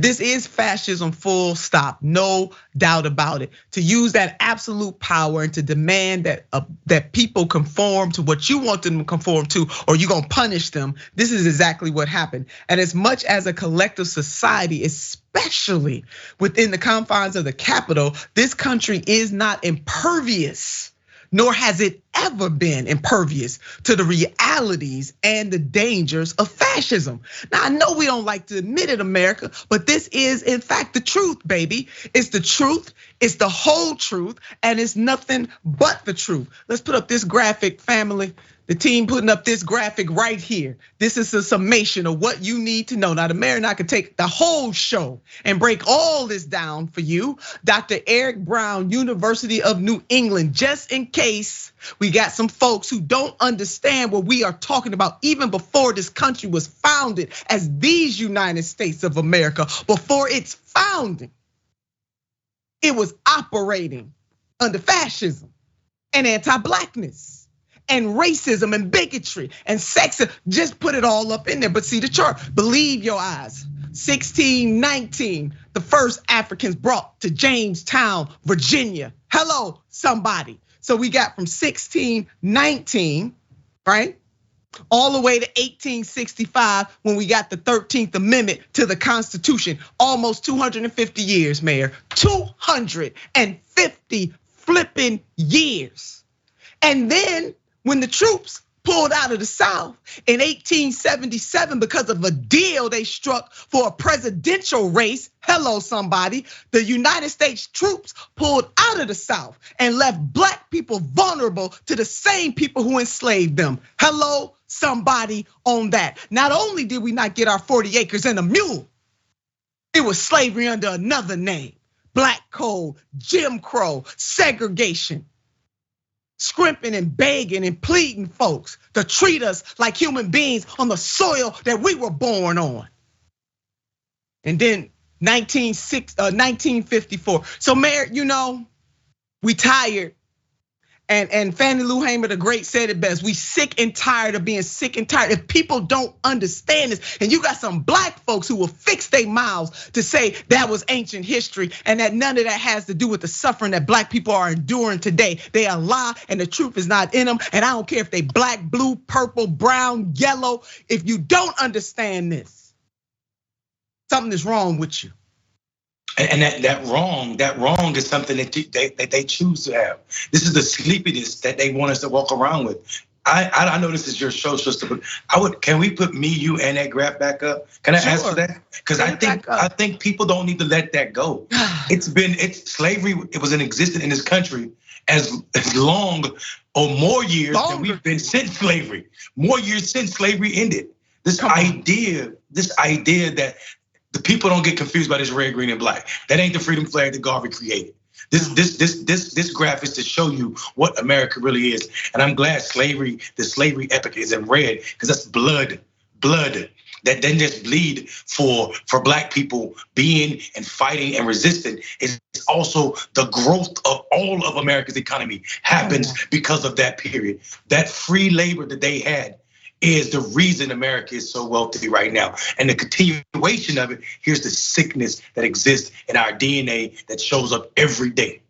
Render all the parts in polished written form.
This is fascism, full stop, no doubt about it. To use that absolute power and to demand that people conform to what you want them to conform to, or you're gonna punish them. This is exactly what happened. And as much as a collective society, especially within the confines of the capital, this country is not impervious, nor has it ever been impervious to the realities and the dangers of fascism. Now, I know we don't like to admit it, America, but this is in fact the truth, baby. It's the truth, it's the whole truth, and it's nothing but the truth. Let's put up this graphic, family. The team putting up this graphic right here. This is a summation of what you need to know. Now, the mayor and I could take the whole show and break all this down for you. Dr. Eric Brown, University of New England, just in case we got some folks who don't understand what we are talking about. Even before this country was founded as these United States of America, before its founding, it was operating under fascism and anti-blackness and racism and bigotry and sexism. Just put it all up in there. But see the chart, believe your eyes. 1619, the first Africans brought to Jamestown, Virginia. Hello, somebody. So we got from 1619, right? All the way to 1865 when we got the 13th Amendment to the Constitution. Almost 250 years, Mayor. 250 flipping years. And then when the troops pulled out of the South in 1877 because of a deal they struck for a presidential race, hello somebody, the United States troops pulled out of the South and left black people vulnerable to the same people who enslaved them. Hello somebody on that. Not only did we not get our 40 acres and a mule, it was slavery under another name. Black code, Jim Crow, segregation. Scrimping and begging and pleading folks to treat us like human beings on the soil that we were born on. And then 1954. So Mayor, we tired. And Fannie Lou Hamer the Great said it best. We sick and tired of being sick and tired. If people don't understand this, and you got some black folks who will fix their mouths to say that was ancient history and that none of that has to do with the suffering that black people are enduring today. They are lie and the truth is not in them. And I don't care if they black, blue, purple, brown, yellow. If you don't understand this, something is wrong with you. And that wrong is something that they choose to have. This is the sleepiness that they want us to walk around with. I know this is your show, sister, but can we put me, you, and that graph back up? Can I ask for that? Because I think people don't need to let that go. It's slavery. It was in existence in this country as long or more years than we've been since slavery. More years since slavery ended. This idea that the people don't get confused by this red, green, and black. That ain't the freedom flag that Garvey created. This graph is to show you what America really is. And I'm glad the slavery epic is in red, because that's blood that then just bleed for black people being and fighting and resisting. It's also the growth of all of America's economy happens because of that period. That free labor that they had is the reason America is so wealthy right now. And the continuation of it, here's the sickness that exists in our DNA that shows up every day.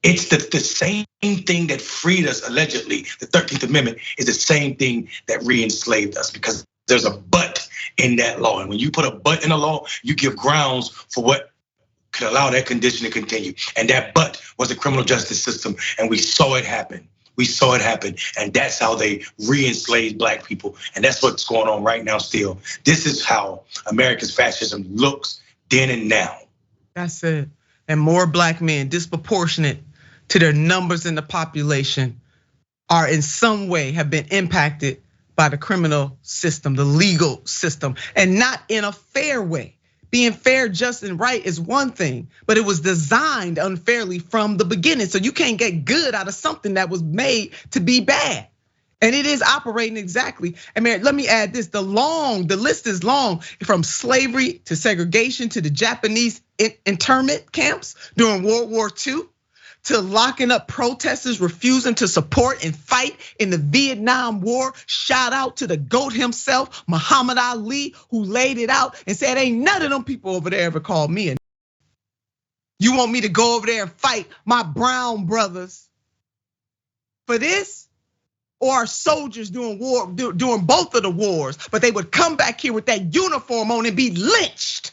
It's the same thing that freed us, allegedly. The 13th Amendment is the same thing that re-enslaved us, because there's a but in that law. And when you put a but in a law, you give grounds for what could allow that condition to continue. And that but was the criminal justice system, and we saw it happen. And that's how they re-enslaved black people. And that's what's going on right now still. This is how America's fascism looks then and now. That's it. And more black men, disproportionate to their numbers in the population, are in some way have been impacted by the criminal system, the legal system, and not in a fair way. Being fair, just, and right is one thing, but it was designed unfairly from the beginning. So you can't get good out of something that was made to be bad. And it is operating exactly. And man, let me add this, the list is long, from slavery to segregation to the Japanese internment camps during World War II, to locking up protesters refusing to support and fight in the Vietnam War. Shout out to the GOAT himself, Muhammad Ali, who laid it out and said, ain't none of them people over there ever called me a. You want me to go over there and fight my brown brothers for this? Or our soldiers doing both of the wars, but they would come back here with that uniform on and be lynched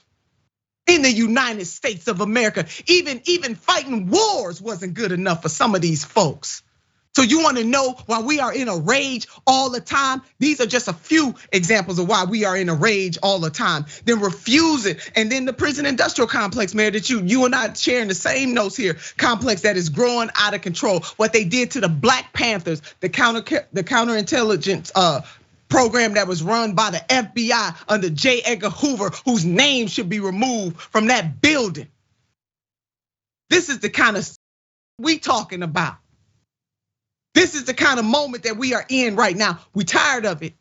in the United States of America. Even fighting wars wasn't good enough for some of these folks. So you want to know why we are in a rage all the time? These are just a few examples of why we are in a rage all the time. Then refuse it. And then the prison industrial complex, Mayor, that you and I sharing the same notes here, complex that is growing out of control. What they did to the Black Panthers, the counterintelligence program that was run by the FBI under J. Edgar Hoover, whose name should be removed from that building. This is the kind of we talking about. This is the kind of moment that we are in right now. We tired of it.